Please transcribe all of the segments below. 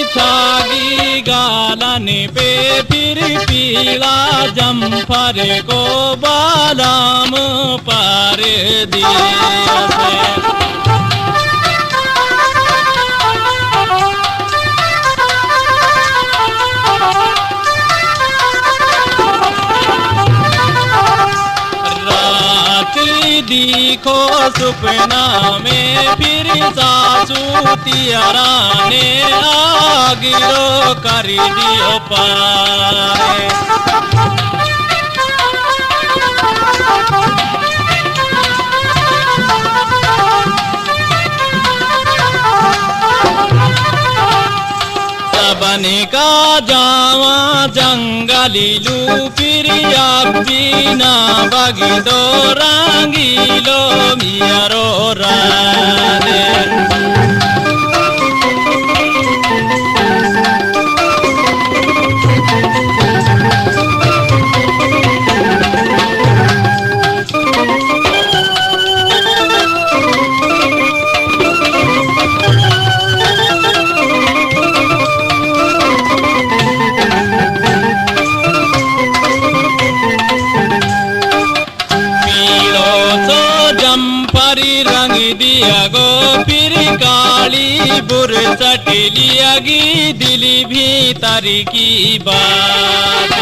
छागी गालन पे फिर पीला जम्फर को बालाम पर दिए। देखो सुपना में फिर सासू तियारा ने आगिरो कर दियो पारे। बने का जावा जंगली लू फिर याबीना बगिदो रंगीलो मियारो राने। रंग दिया गो फिर काली बुरसट लियागी दिल भीतर की बात।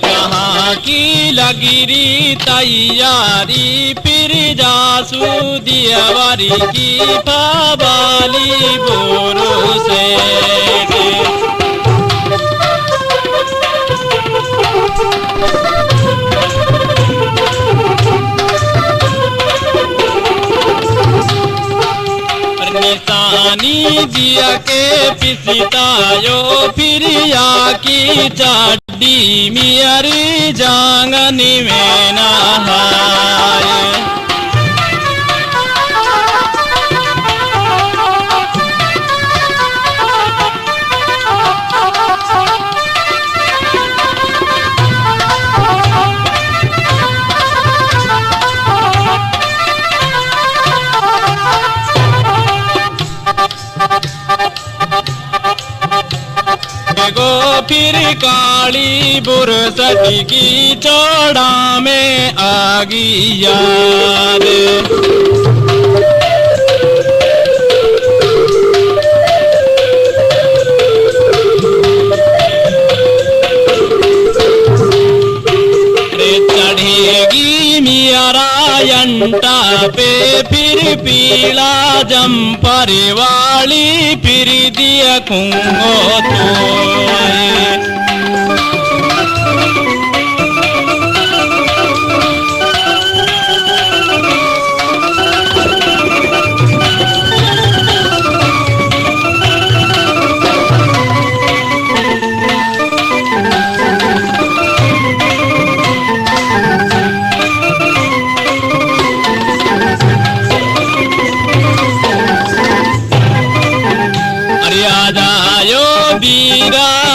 कहाँ की लगी तैयारी फिर जासू दियावारी की पाबाली बोरो से। निशानी दिया के पिसतायो फिर या की चाडी मियारी जांगनी में नहाए। गो फिर काली बुरसट की चौड़ा में आगी याद। चढ़ेगी मियारायंटा पे फिर पीला जम्पर वाली फिर दिया खूंगो तो।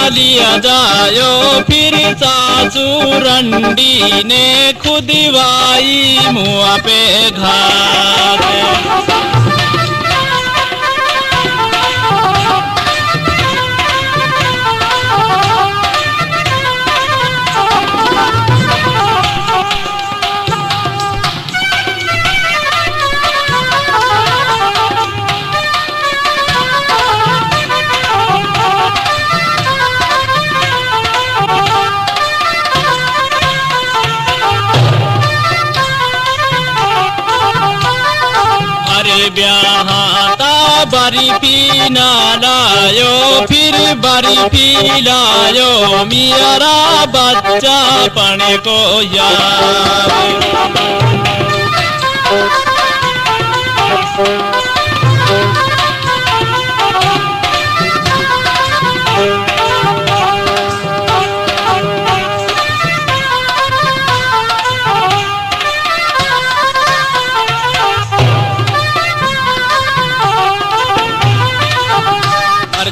लिया जायो फिर सासू रंडी ने खुदवाई मुआ पे घात। ब्याहता बारी पी ना लायो फिर बारी पी लायो मियारा बच्चा पने को याद।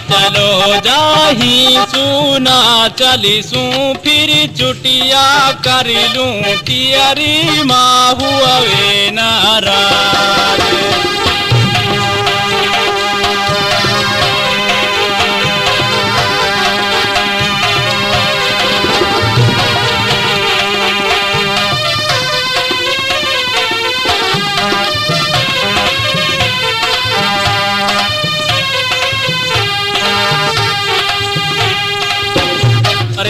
चलो जाही सुना चलिसू फिर चुटिया कर लूं तियरी माहू अवे नाराज।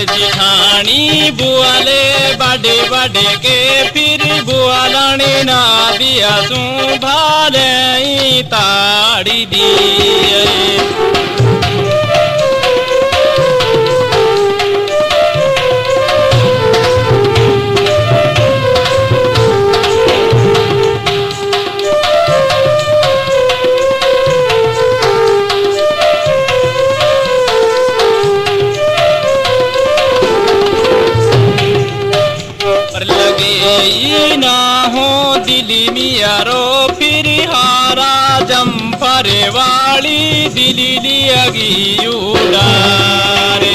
जिठानी बुआले बाडे बाडे के फिर बुआलाने ना दिया सू भाले ताड़ी दिए। ना हो दिली मियारो फिर हारा जम्फर वाली दिली लियगी उड़ारे।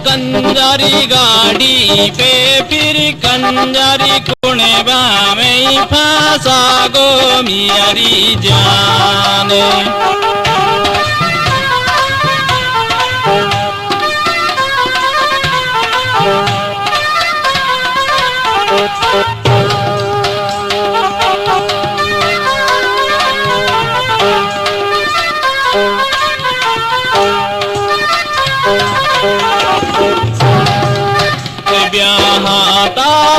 कंजारी गाड़ी पे फिर कंजारी कुणे में फंसा गो मियारी जाने।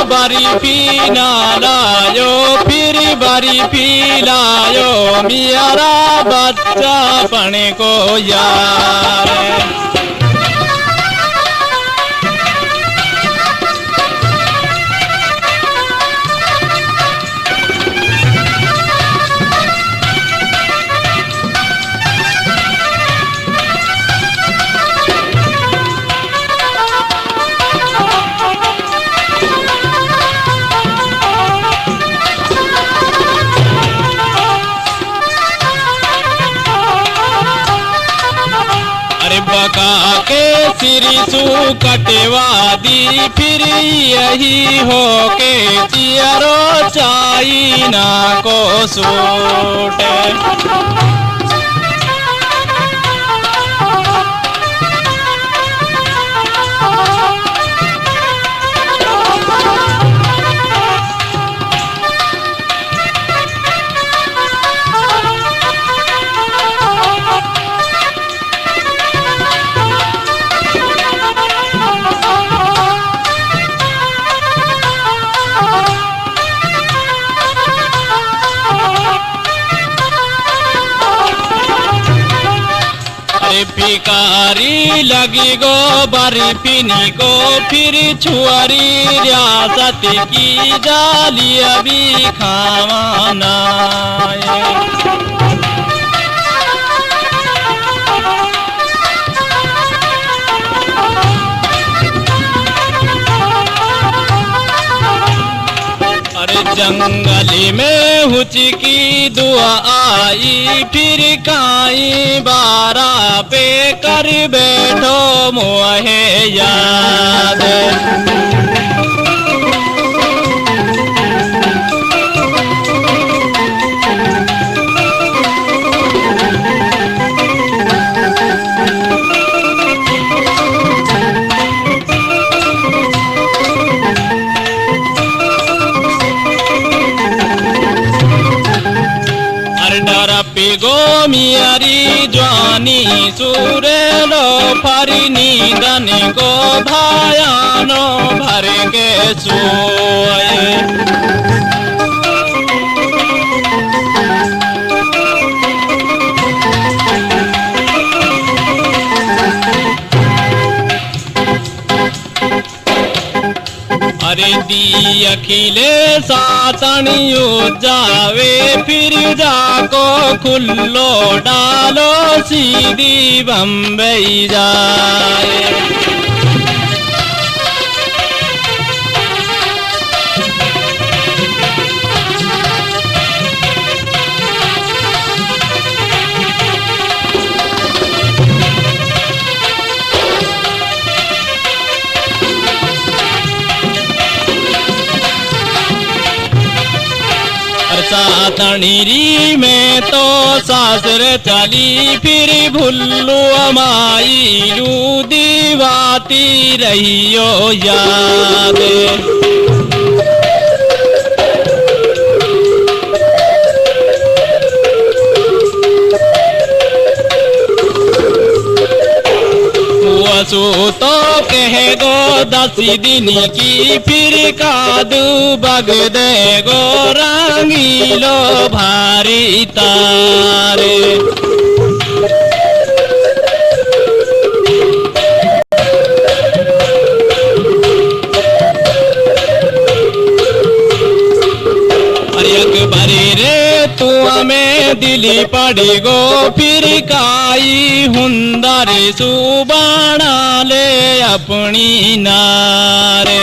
बारी पी ना लायो फिर बारी पी लायो मियारा बच्चा पने को यार। बका के सिरिसू कटवा दी फिर यही हो के चियरो चाइना को सूट। भिकारी लगी गो बारी पिनी को फिर छुआरी रियासत की जाली अभी खावाना। अरे जंगली में हुची की दुआ आई फिर काई बारा पे कर बैठो मोहे याद। गो मियारी ज्वानी सुरेलो फारी नींदन को भायानो भर के सोए। अरे दी अखिले सातनियो जावे फिर जाको खुल्लो डालो सीधी बम्बई जाए। सातणीरी में तो सासर चली फिर भुल्लू अमाई लू दीवाती रहियो याद। वसु तो कह गो 10 दिन की फिर कादू बग दे गो रंगीलो भारी तारे। तू हमें दिली पड़ी गो फिर काई हुंदारे सुबाना ले अपनी नारे।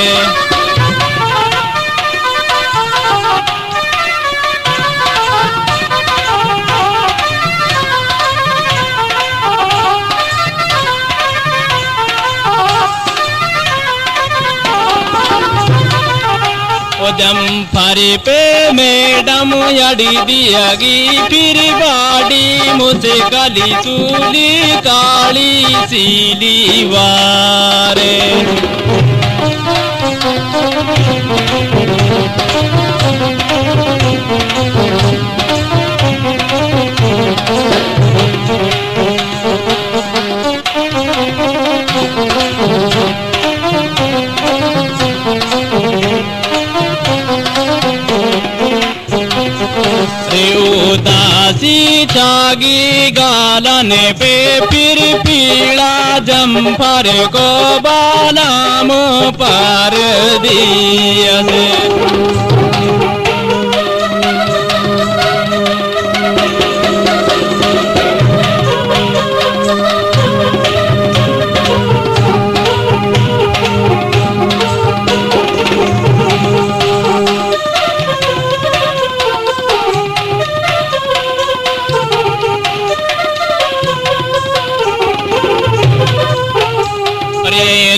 जम्फारी पे मैडम यड़ी दियागी फिर बाड़ी मुझे गली चूली काली सीली वारे। उदासी छागी गालन पे फिर पीड़ा जम्फर को बालाम पार दिया से।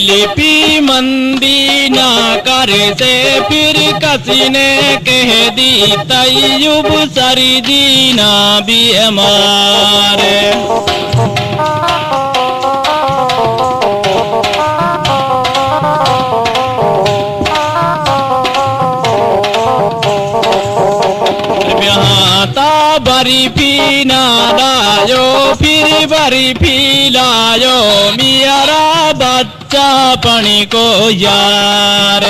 लिपि मंदी ना कर से फिर किसी ने कह दी तैयुब सरदी ना भी हमारे। बर्फी ना लायो फिर बर्फी लायो मियारा बच्चा पणी को यार।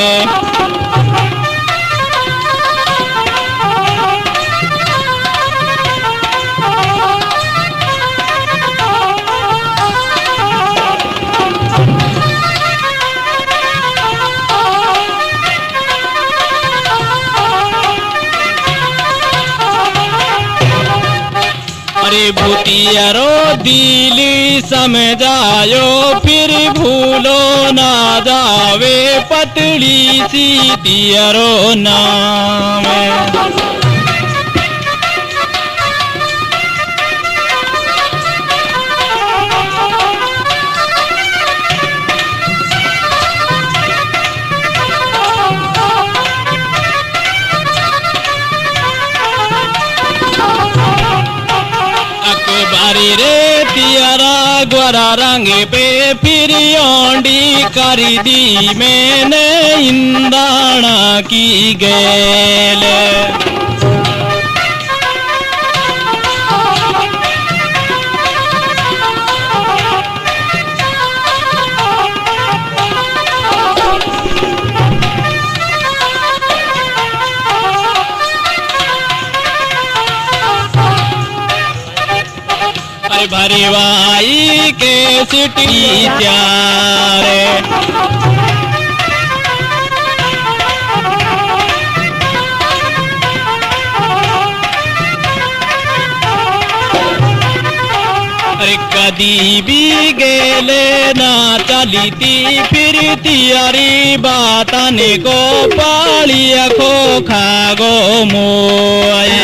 अरे भूतियारो दिली समझायो फिर भूलो ना जावे पतली सी तियारो नाम। रे तियारा ग्वारा रंग पे फिर ओंडी कर दी मैंने इंदाना की गेल। भरवाई के सिटी त्यारे अरे कदी भी गेले ना चलीती फिरती अरी बातने को पालिया खो खागो मोए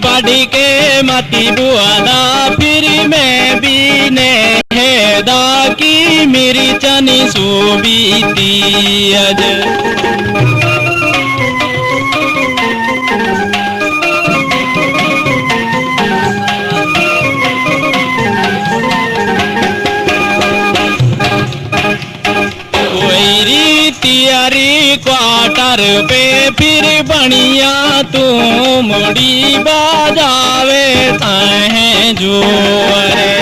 बाड़ी के मती बुआना फिर मैं भी ने हैदा की मेरी चनी सूबीती अज तियारी क्वार्टर पे फिर बनिया तू मुड़ी बाजावे ताहें जोरे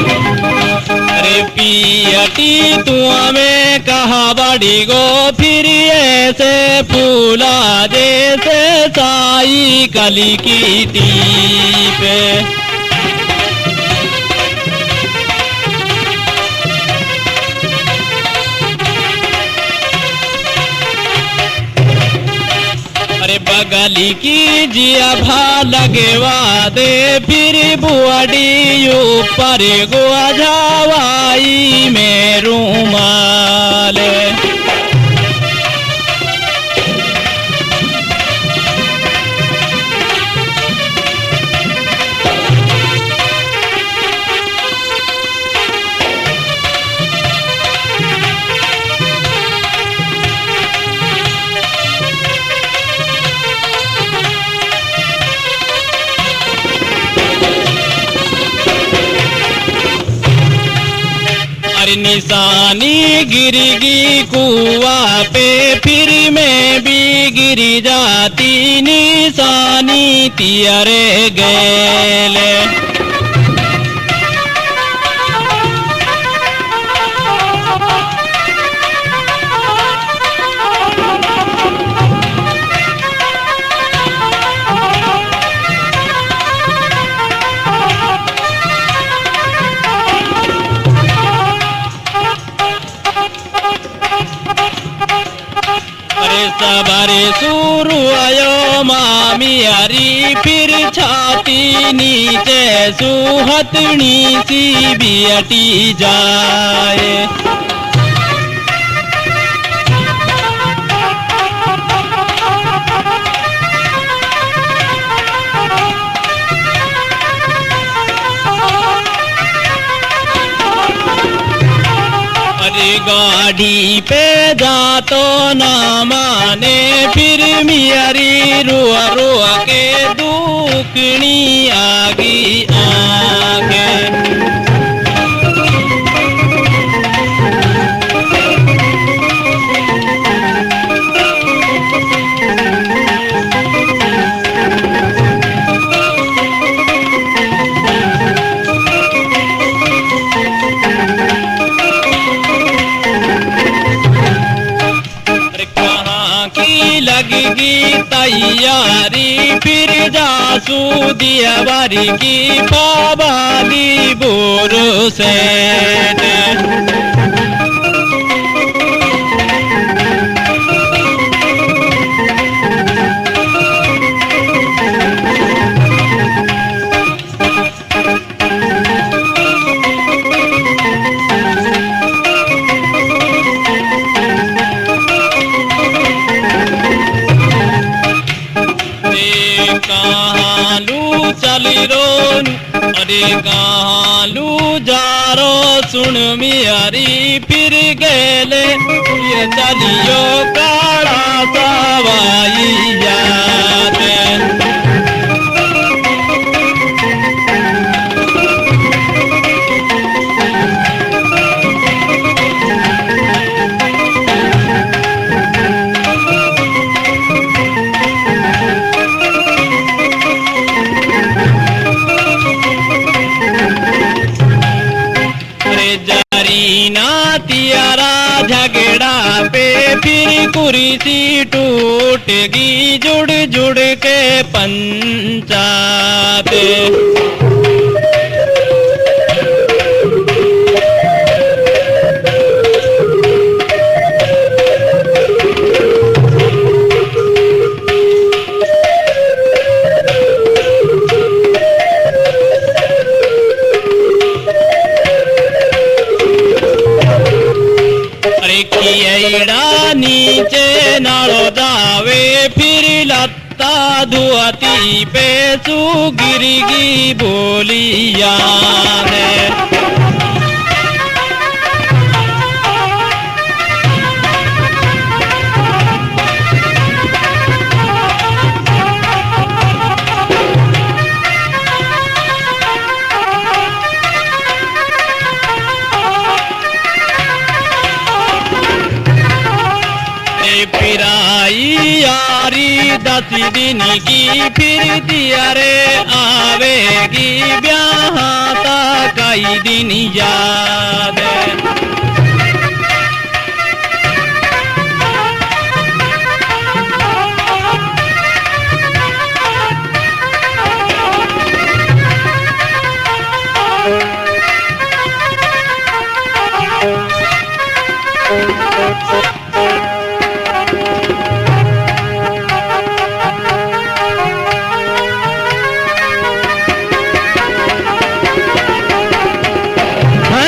अरे पियटी तू हमें कहा बड़ी गो फिर ऐसे फूला जैसे साई कली की टीप अरे बगली की जिया भा लगेवा दे फिर बुआड़ी ऊपर गोआ जावाई में रूमाल निशानी गिरगी कुआ पे फिर मैं भी गिरी जाती निशानी तियरे गेले सबरे सुरु आयो मामी अरी फिर छाती नीचे सुहतनी सी बियटी जाए गाड़ी पे जा तो ना माने फिर मियारी रुआ रुआ के दुखनी आगी आगे लगगी तैयारी फिर जासू दिया बारी की पाबाली बोर से चली रोन अरे कहाँ लू जारो सुन मियारी फिर गेले ये चलियो काड़ा सवाई जाते तियारा झगड़ा पे फिर कुर्सी टूट उठेगी जुड़ जुड़ के पंचाते। कियड़ा नीचे नालो जावे फिर लत्ता धुआती पे सू गिरगी बोलिया ने। पिराई यारी 10 दिन की फिर दिया रे आवेगी ब्याह ता कई दिन याद।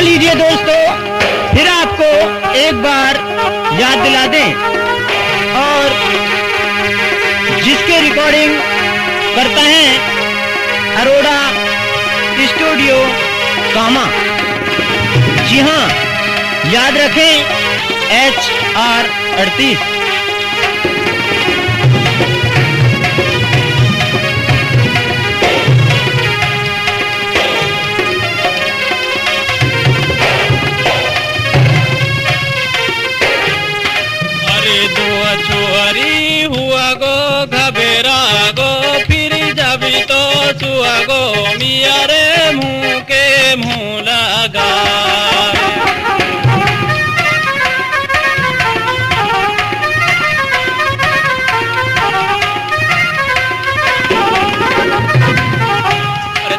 लीजिए दोस्तों, फिर आपको एक बार याद दिला दें और जिसके रिकॉर्डिंग करता है अरोड़ा स्टूडियो कामा। जी हाँ, याद रखें HR 38। छुआरी हुआ गो घबेरा गो फिर जब तो छुआ गो मिया रे मुँह के मुँह लगा।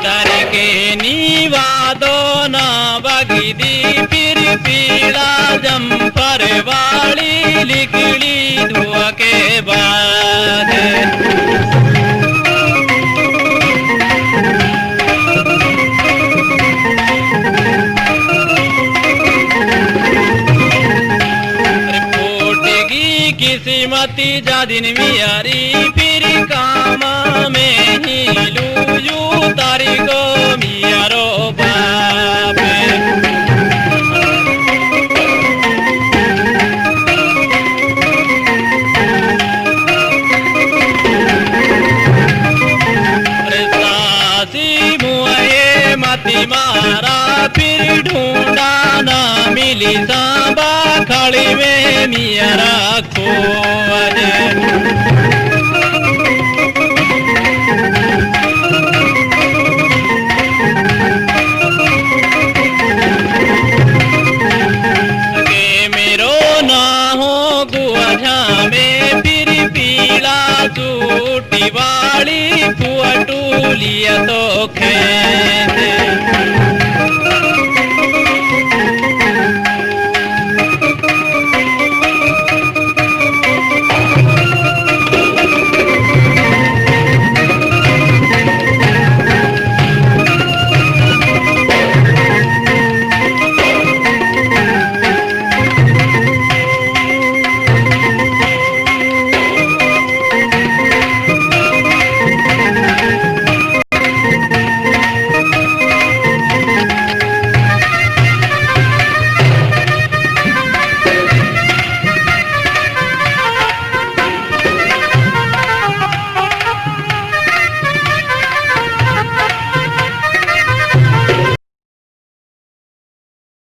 दर के नीवा दो ना बगी दी फिर पीला जम्पर वाली लिकड़ी धुआ के बाद। फूटेगी किस्मती जा दिन मियारी फिर कामा में ही लूजू तारी को मियारो बाप। मती मारा फिर ढूंढा ना मिली सांबा खड़ी में मिया रखो मेरो ना हो गुआझा में फिर पीला सूटी वाली कुआ टूलिया तो खेते।